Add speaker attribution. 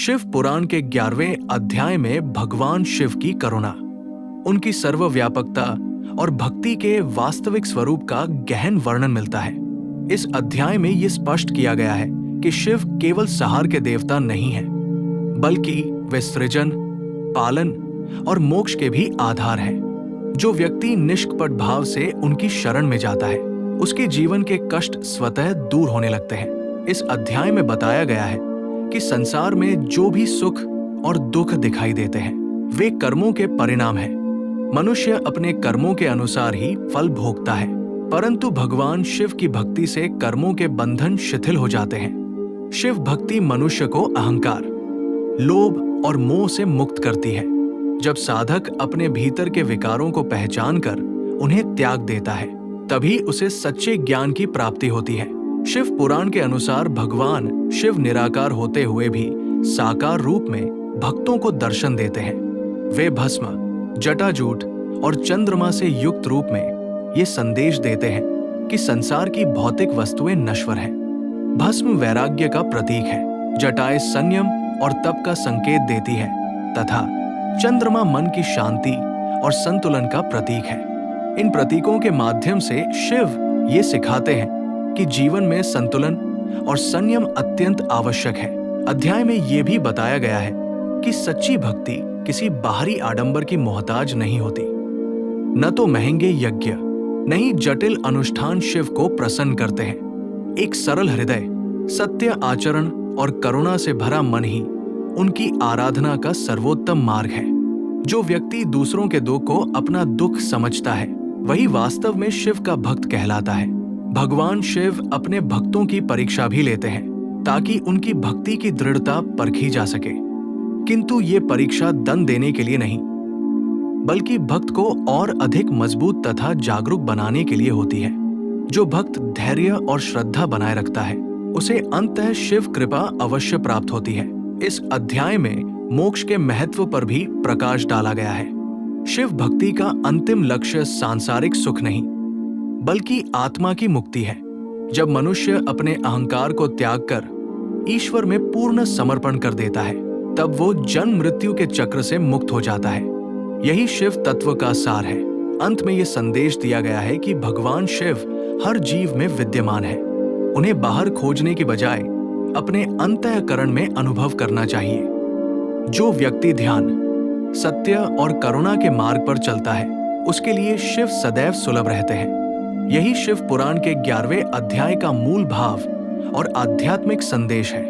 Speaker 1: शिव पुराण के 11वें अध्याय में भगवान शिव की करुणा, उनकी सर्वव्यापकता और भक्ति के वास्तविक स्वरूप का गहन वर्णन मिलता है। इस अध्याय में ये स्पष्ट किया गया है कि शिव केवल संहार के देवता नहीं हैं, बल्कि वे सृजन, पालन और मोक्ष के भी आधार हैं। जो व्यक्ति निष्कपट भाव से उनकी शरण में जाता है, उसके जीवन के कष्ट स्वतः दूर होने लगते हैं। इस अध्याय में बताया गया है कि संसार में जो भी सुख और दुख दिखाई देते हैं, वे कर्मों के परिणाम हैं। मनुष्य अपने कर्मों के अनुसार ही फल भोगता है, परंतु भगवान शिव की भक्ति से कर्मों के बंधन शिथिल हो जाते हैं। शिव भक्ति मनुष्य को अहंकार, लोभ और मोह से मुक्त करती है। जब साधक अपने भीतर के विकारों को पहचान कर उन्हें त्याग देता है, तभी उसे सच्चे ज्ञान की प्राप्ति होती है। शिव पुराण के अनुसार भगवान शिव निराकार होते हुए भी साकार रूप में भक्तों को दर्शन देते हैं। वे भस्म, जटाजूट और चंद्रमा से युक्त रूप में ये संदेश देते हैं कि संसार की भौतिक वस्तुएं नश्वर हैं। भस्म वैराग्य का प्रतीक है, जटाएं संयम और तप का संकेत देती है तथा चंद्रमा मन की शांति और संतुलन का प्रतीक है। इन प्रतीकों के माध्यम से शिव ये सिखाते हैं कि जीवन में संतुलन और संयम अत्यंत आवश्यक है। अध्याय में ये भी बताया गया है कि सच्ची भक्ति किसी बाहरी आडंबर की मोहताज नहीं होती। न तो महंगे यज्ञ, न ही जटिल अनुष्ठान शिव को प्रसन्न करते हैं। एक सरल हृदय, सत्य आचरण और करुणा से भरा मन ही उनकी आराधना का सर्वोत्तम मार्ग है। जो व्यक्ति दूसरों के दुख को अपना दुख समझता है, वही वास्तव में शिव का भक्त कहलाता है। भगवान शिव अपने भक्तों की परीक्षा भी लेते हैं ताकि उनकी भक्ति की दृढ़ता परखी जा सके, किंतु ये परीक्षा दंड देने के लिए नहीं, बल्कि भक्त को और अधिक मजबूत तथा जागरूक बनाने के लिए होती है। जो भक्त धैर्य और श्रद्धा बनाए रखता है, उसे अंततः शिव कृपा अवश्य प्राप्त होती है। इस अध्याय में मोक्ष के महत्व पर भी प्रकाश डाला गया है। शिव भक्ति का अंतिम लक्ष्य सांसारिक सुख नहीं, बल्कि आत्मा की मुक्ति है। जब मनुष्य अपने अहंकार को त्याग कर ईश्वर में पूर्ण समर्पण कर देता है, तब वो जन्म मृत्यु के चक्र से मुक्त हो जाता है। यही शिव तत्व का सार है। अंत में ये संदेश दिया गया है कि भगवान शिव हर जीव में विद्यमान है। उन्हें बाहर खोजने की बजाय अपने अंतःकरण में अनुभव करना चाहिए। जो व्यक्ति ध्यान, सत्य और करुणा के मार्ग पर चलता है, उसके लिए शिव सदैव सुलभ रहते हैं। यही शिव पुराण के 11वें अध्याय का मूल भाव और आध्यात्मिक संदेश है।